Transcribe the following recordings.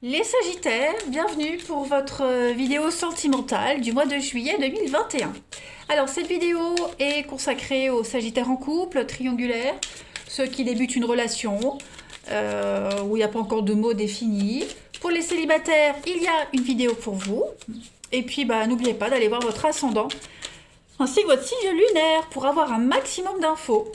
Les Sagittaires, bienvenue pour votre vidéo sentimentale du mois de juillet 2021. Alors cette vidéo est consacrée aux Sagittaires en couple, triangulaire, ceux qui débutent une relation, où il n'y a pas encore de mots définis. Pour les célibataires, il y a une vidéo pour vous. Et puis n'oubliez pas d'aller voir votre ascendant, ainsi que votre signe lunaire pour avoir un maximum d'infos.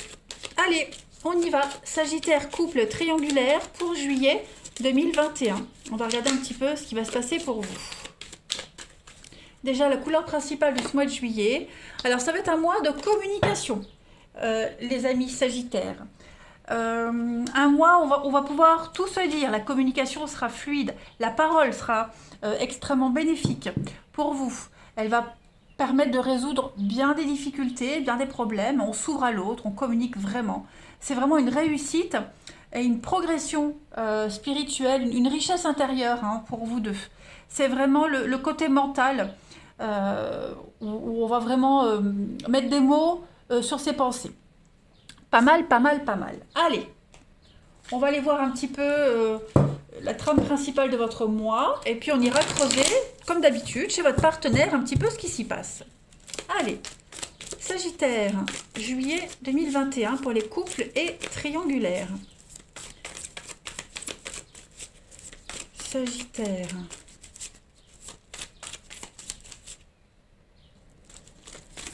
Allez, on y va. Sagittaire couple triangulaire pour juillet 2021. On va regarder un petit peu ce qui va se passer pour vous. Déjà, la couleur principale de ce mois de juillet. Alors, ça va être un mois de communication, les amis Sagittaires. Un mois, on va pouvoir tout se dire. La communication sera fluide. La parole sera extrêmement bénéfique pour vous. Elle va permettre de résoudre bien des difficultés, bien des problèmes. On s'ouvre à l'autre, on communique vraiment. C'est vraiment une réussite et une progression spirituelle, une richesse intérieure pour vous deux. C'est vraiment le côté mental où on va vraiment mettre des mots sur ses pensées. Pas mal, pas mal, pas mal. Allez, on va aller voir un petit peu la trame principale de votre mois et puis on ira creuser, comme d'habitude, chez votre partenaire, un petit peu ce qui s'y passe. Allez, Sagittaire, juillet 2021 pour les couples et triangulaires. Sagittaire.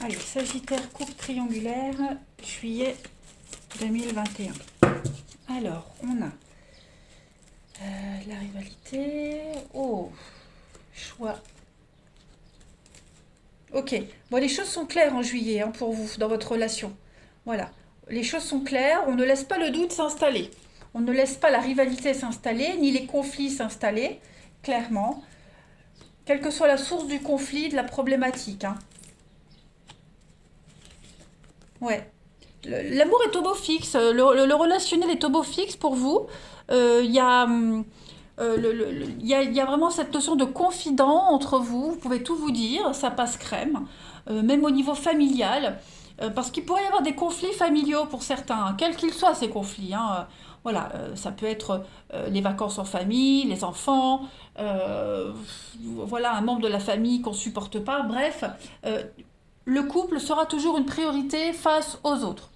Allez, Sagittaire, couple triangulaire, juillet 2021. Alors, on a la rivalité. Oh, choix. Ok, bon, les choses sont claires en juillet pour vous, dans votre relation. Voilà, les choses sont claires, on ne laisse pas le doute s'installer. On ne laisse pas la rivalité s'installer, ni les conflits s'installer, clairement. Quelle que soit la source du conflit, de la problématique. Ouais. L'amour est au beau fixe, le relationnel est au beau fixe pour vous. Il y a, il y a vraiment cette notion de confident entre vous. Vous pouvez tout vous dire, ça passe crème, même au niveau familial. Parce qu'il pourrait y avoir des conflits familiaux pour certains, quels qu'ils soient ces conflits. Voilà, ça peut être les vacances en famille, les enfants, voilà, un membre de la famille qu'on ne supporte pas. Bref, le couple sera toujours une priorité face aux autres.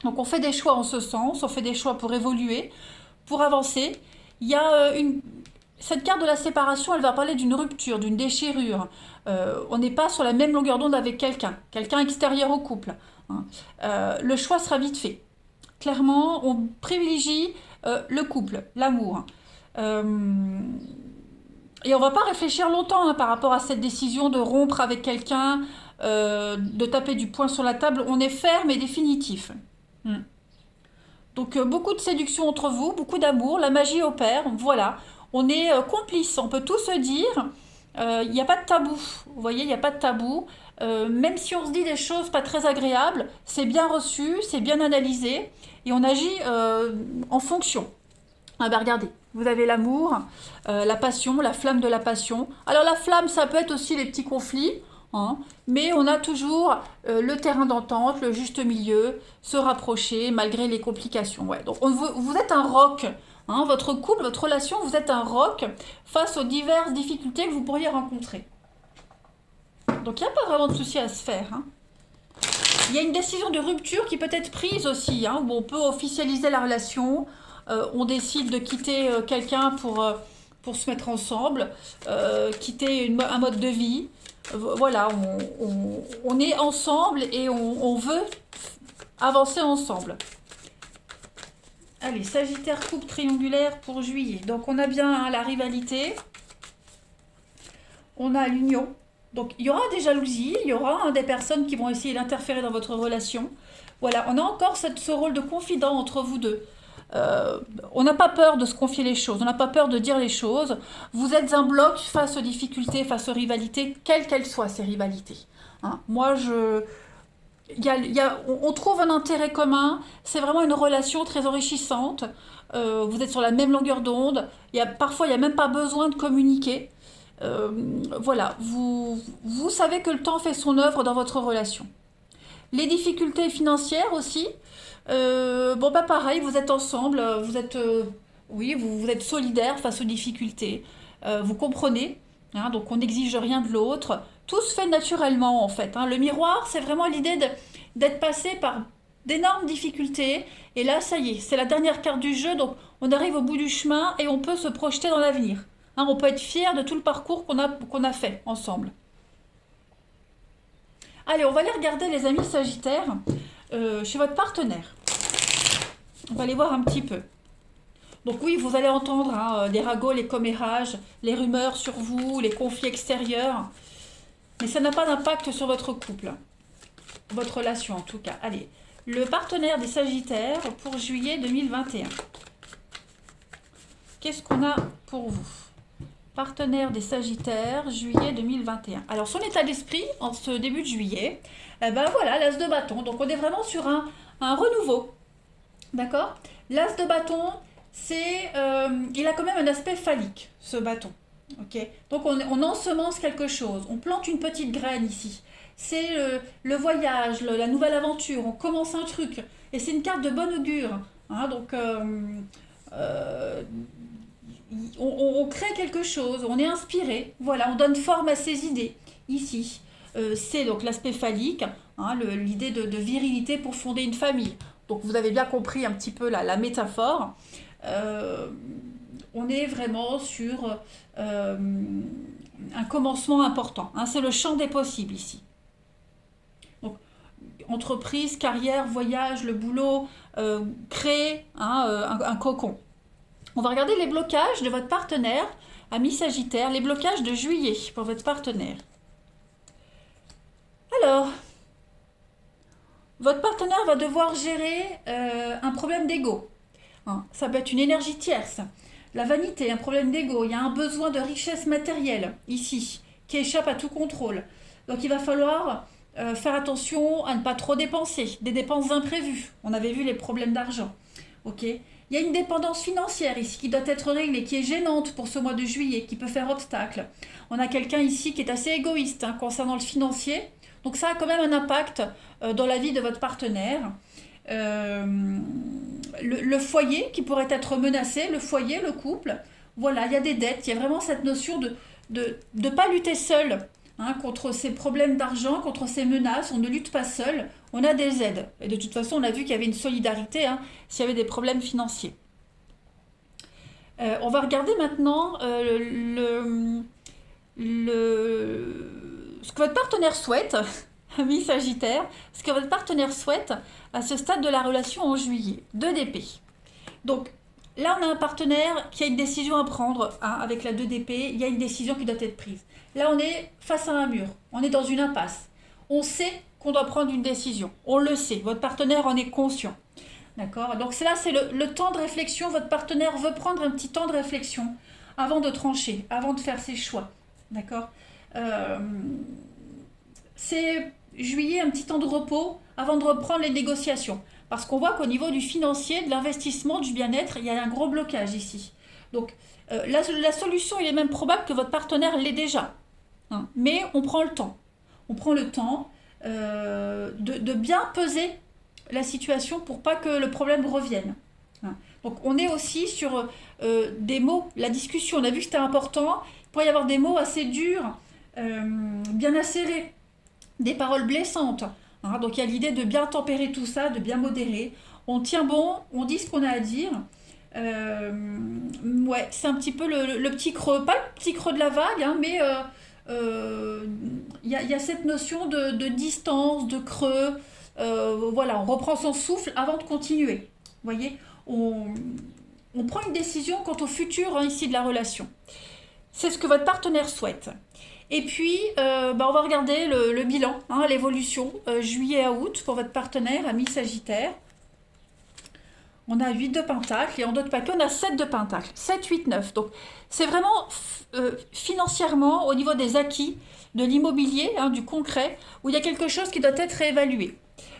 Donc on fait des choix en ce sens, on fait des choix pour évoluer, pour avancer. Il y a cette carte de la séparation, elle va parler d'une rupture, d'une déchirure. On n'est pas sur la même longueur d'onde avec quelqu'un extérieur au couple. Le choix sera vite fait. Clairement, on privilégie le couple, l'amour. Euh, et on ne va pas réfléchir longtemps par rapport à cette décision de rompre avec quelqu'un, de taper du poing sur la table. On est ferme et définitif. Hmm. Donc beaucoup de séduction entre vous, beaucoup d'amour, la magie opère, voilà. On est complices, on peut tout se dire, il n'y a pas de tabou, vous voyez, il n'y a pas de tabou. Même si on se dit des choses pas très agréables, c'est bien reçu, c'est bien analysé, et on agit en fonction. Ah ben regardez, vous avez l'amour, la passion, la flamme de la passion. Alors la flamme, ça peut être aussi les petits conflits, mais on a toujours le terrain d'entente, le juste milieu, se rapprocher malgré les complications. Ouais. Donc vous êtes un roc, votre couple, votre relation, vous êtes un roc face aux diverses difficultés que vous pourriez rencontrer. Donc il n'y a pas vraiment de souci à se faire. Il y a une décision de rupture qui peut être prise aussi, où on peut officialiser la relation, on décide de quitter quelqu'un pour se mettre ensemble, quitter un mode de vie. Voilà, on est ensemble et on veut avancer ensemble. Allez, Sagittaire couple triangulaire pour juillet. Donc on a bien la rivalité, on a l'union. Donc il y aura des jalousies, il y aura des personnes qui vont essayer d'interférer dans votre relation. Voilà, on a encore ce rôle de confident entre vous deux. On n'a pas peur de se confier les choses, on n'a pas peur de dire les choses. Vous êtes un bloc face aux difficultés, face aux rivalités, quelles qu'elles soient ces rivalités. Moi, on trouve un intérêt commun, c'est vraiment une relation très enrichissante. Vous êtes sur la même longueur d'onde, parfois il n'y a même pas besoin de communiquer. Voilà, vous savez que le temps fait son œuvre dans votre relation. Les difficultés financières aussi, pareil, vous êtes ensemble, vous êtes Oui, vous êtes solidaire face aux difficultés. Vous comprenez, hein, donc on n'exige rien de l'autre. Tout se fait naturellement en fait, hein. Le miroir, c'est vraiment l'idée d'être passé par d'énormes difficultés. Et là, ça y est, c'est la dernière carte du jeu, donc on arrive au bout du chemin et on peut se projeter dans l'avenir. Hein, on peut être fier de tout le parcours qu'on a fait ensemble. Allez, on va aller regarder les amis Sagittaires chez votre partenaire. On va aller voir un petit peu. Donc oui, vous allez entendre hein, les ragots, les commérages, les rumeurs sur vous, les conflits extérieurs. Mais ça n'a pas d'impact sur votre couple. Votre relation en tout cas. Allez, le partenaire des Sagittaires pour juillet 2021. Qu'est-ce qu'on a pour vous? Partenaire des Sagittaires, juillet 2021. Alors son état d'esprit en ce début de juillet, eh ben voilà, l'as de bâton. Donc on est vraiment sur un renouveau. D'accord? L'as de bâton, il a quand même un aspect phallique, ce bâton. Ok? Donc on ensemence quelque chose, on plante une petite graine ici. C'est le voyage, la nouvelle aventure, on commence un truc. Et c'est une carte de bon augure. Hein, donc on crée quelque chose, on est inspiré. Voilà, on donne forme à ses idées ici. C'est donc l'aspect phallique, hein, l'idée de virilité pour fonder une famille. Donc vous avez bien compris un petit peu la métaphore. On est vraiment sur un commencement important. Hein, c'est le champ des possibles ici. Donc, entreprise, carrière, voyage, le boulot, créer hein, un cocon. On va regarder les blocages de votre partenaire, ami Sagittaire, les blocages de juillet pour votre partenaire. Alors, votre partenaire va devoir gérer un problème d'ego. Hein, ça peut être une énergie tierce. La vanité, un problème d'ego. Il y a un besoin de richesse matérielle, ici, qui échappe à tout contrôle. Donc il va falloir faire attention à ne pas trop dépenser. Des dépenses imprévues. On avait vu les problèmes d'argent. Ok ? Il y a une dépendance financière ici qui doit être réglée, qui est gênante pour ce mois de juillet, qui peut faire obstacle. On a quelqu'un ici qui est assez égoïste hein, concernant le financier. Donc ça a quand même un impact dans la vie de votre partenaire. Le foyer qui pourrait être menacé, le foyer, le couple. Voilà, il y a des dettes, il y a vraiment cette notion de ne pas lutter seul hein, contre ces problèmes d'argent, contre ces menaces. On ne lutte pas seul, on a des aides. Et de toute façon, on a vu qu'il y avait une solidarité hein, s'il y avait des problèmes financiers. On va regarder maintenant ce que votre partenaire souhaite, ami Sagittaire, ce que votre partenaire souhaite à ce stade de la relation en juillet. 2 d'épée. Donc là, on a un partenaire qui a une décision à prendre hein, avec la 2 d'épée. Il y a une décision qui doit être prise. Là, on est face à un mur. On est dans une impasse. On sait qu'on doit prendre une décision. On le sait. Votre partenaire en est conscient. D'accord? Donc là, c'est le temps de réflexion. Votre partenaire veut prendre un petit temps de réflexion avant de trancher, avant de faire ses choix. D'accord? C'est juillet, un petit temps de repos avant de reprendre les négociations. Parce qu'on voit qu'au niveau du financier, de l'investissement, du bien-être, il y a un gros blocage ici. Donc la solution, il est même probable que votre partenaire l'ait déjà. Hein. Mais on prend le temps. On prend le temps de bien peser la situation pour pas que le problème revienne. Hein. Donc on est aussi sur des mots, la discussion, on a vu que c'était important. Il pourrait y avoir des mots assez durs, bien acérés, des paroles blessantes. Hein. Donc il y a l'idée de bien tempérer tout ça, de bien modérer. On tient bon, on dit ce qu'on a à dire. Ouais, c'est un petit peu le petit creux, pas le petit creux de la vague, hein, mais y a cette notion de distance, de creux. Voilà, on reprend son souffle avant de continuer. Vous voyez, on prend une décision quant au futur hein, ici de la relation. C'est ce que votre partenaire souhaite. Et puis, on va regarder le bilan, hein, l'évolution, juillet à août pour votre partenaire, ami Sagittaire. On a 8 de pentacles et en d'autres papiers, on a 7 de pentacles. 7, 8, 9. Donc, c'est vraiment financièrement, au niveau des acquis, de l'immobilier, hein, du concret, où il y a quelque chose qui doit être réévalué.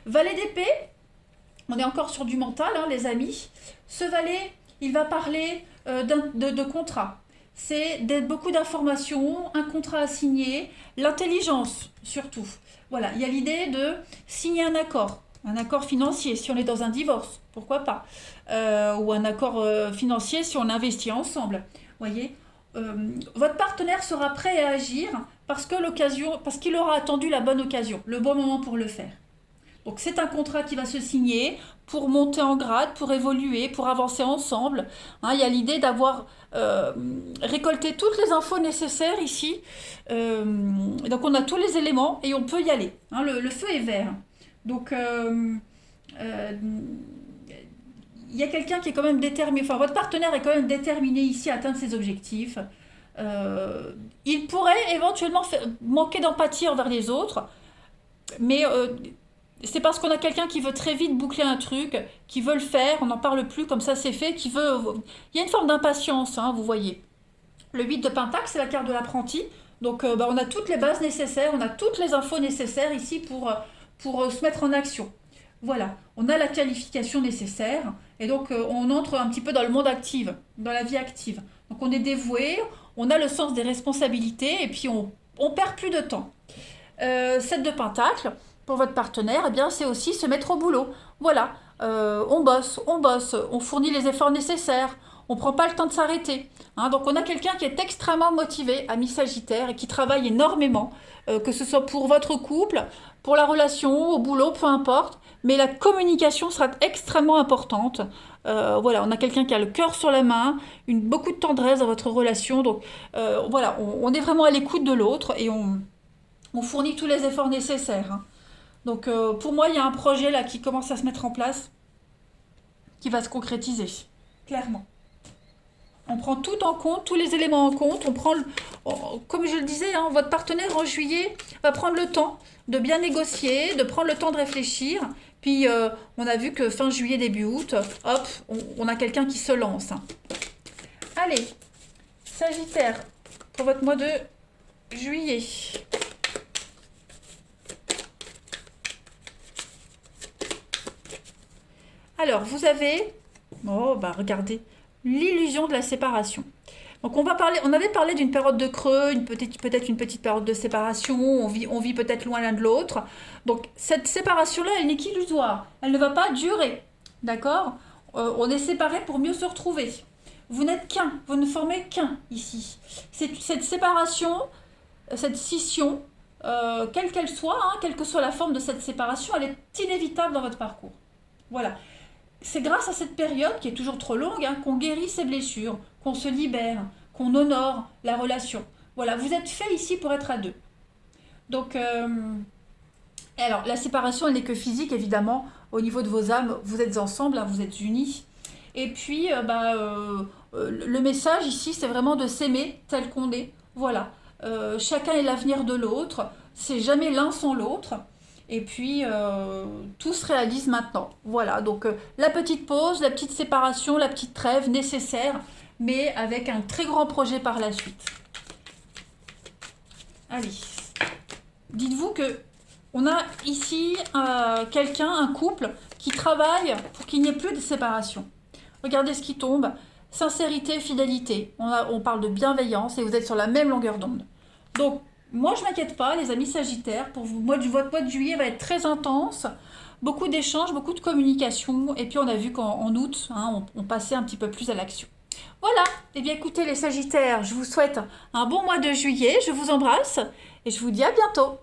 Valet d'épée, on est encore sur du mental, hein, les amis. Ce valet, il va parler de contrat. C'est beaucoup d'informations, un contrat à signer, l'intelligence surtout. Voilà, il y a l'idée de signer un accord. Un accord financier, si on est dans un divorce, pourquoi pas. Ou un accord financier si on investit ensemble. Voyez. Votre partenaire sera prêt à agir parce qu'il aura attendu la bonne occasion, le bon moment pour le faire. Donc c'est un contrat qui va se signer pour monter en grade, pour évoluer, pour avancer ensemble. Hein, il y a l'idée d'avoir récolté toutes les infos nécessaires ici. Donc on a tous les éléments et on peut y aller. Hein, le feu est vert. Donc il y a quelqu'un qui est quand même déterminé, enfin votre partenaire est quand même déterminé ici à atteindre ses objectifs. Il pourrait éventuellement manquer d'empathie envers les autres, mais c'est parce qu'on a quelqu'un qui veut très vite boucler un truc, qui veut le faire, on n'en parle plus, comme ça c'est fait, qui veut... Il y a une forme d'impatience, hein, vous voyez. Le 8 de Pentacle, c'est la carte de l'apprenti, donc on a toutes les bases nécessaires, on a toutes les infos nécessaires ici pour se mettre en action. Voilà, on a la qualification nécessaire, et donc on entre un petit peu dans le monde actif, dans la vie active. Donc on est dévoué, on a le sens des responsabilités, et puis on perd plus de temps. 7 de Pentacle, pour votre partenaire, eh bien, c'est aussi se mettre au boulot. Voilà, on bosse, on fournit les efforts nécessaires, on ne prend pas le temps de s'arrêter. Hein, donc on a quelqu'un qui est extrêmement motivé, ami Sagittaire, et qui travaille énormément, que ce soit pour votre couple, pour la relation, au boulot, peu importe. Mais la communication sera extrêmement importante. Voilà, on a quelqu'un qui a le cœur sur la main, beaucoup de tendresse dans votre relation. Donc voilà, on est vraiment à l'écoute de l'autre et on fournit tous les efforts nécessaires. Hein. Donc pour moi, il y a un projet là qui commence à se mettre en place, qui va se concrétiser, clairement. On prend tout en compte, tous les éléments en compte. Comme je le disais, hein, votre partenaire en juillet va prendre le temps de bien négocier, de prendre le temps de réfléchir. Puis on a vu que fin juillet, début août, hop, on a quelqu'un qui se lance. Hein. Allez, Sagittaire, pour votre mois de juillet. Alors, vous avez... Oh, bah regardez. L'illusion de la séparation. Donc on avait parlé d'une période de creux, peut-être une petite période de séparation, on vit peut-être loin l'un de l'autre. Donc cette séparation-là, elle n'est qu'illusoire, elle ne va pas durer, d'accord. On est séparés pour mieux se retrouver. Vous n'êtes qu'un, vous ne formez qu'un ici. Cette séparation, cette scission, quelle qu'elle soit, hein, quelle que soit la forme de cette séparation, elle est inévitable dans votre parcours. Voilà. C'est grâce à cette période, qui est toujours trop longue, hein, qu'on guérit ses blessures, qu'on se libère, qu'on honore la relation. Voilà, vous êtes fait ici pour être à deux. Donc, alors, la séparation, elle n'est que physique, évidemment. Au niveau de vos âmes, vous êtes ensemble, hein, vous êtes unis. Et puis, le message ici, c'est vraiment de s'aimer tel qu'on est. Voilà, chacun est l'avenir de l'autre. C'est jamais l'un sans l'autre. Et puis, tout se réalise maintenant. Voilà, donc la petite pause, la petite séparation, la petite trêve nécessaire, mais avec un très grand projet par la suite. Allez, dites-vous que on a ici quelqu'un, un couple, qui travaille pour qu'il n'y ait plus de séparation. Regardez ce qui tombe. Sincérité, fidélité. On parle de bienveillance et vous êtes sur la même longueur d'onde. Donc, moi, je ne m'inquiète pas, les amis Sagittaires. Pour vous, votre mois de juillet va être très intense. Beaucoup d'échanges, beaucoup de communication. Et puis, on a vu qu'en août, hein, on passait un petit peu plus à l'action. Voilà. Eh bien, écoutez, les Sagittaires, je vous souhaite un bon mois de juillet. Je vous embrasse et je vous dis à bientôt.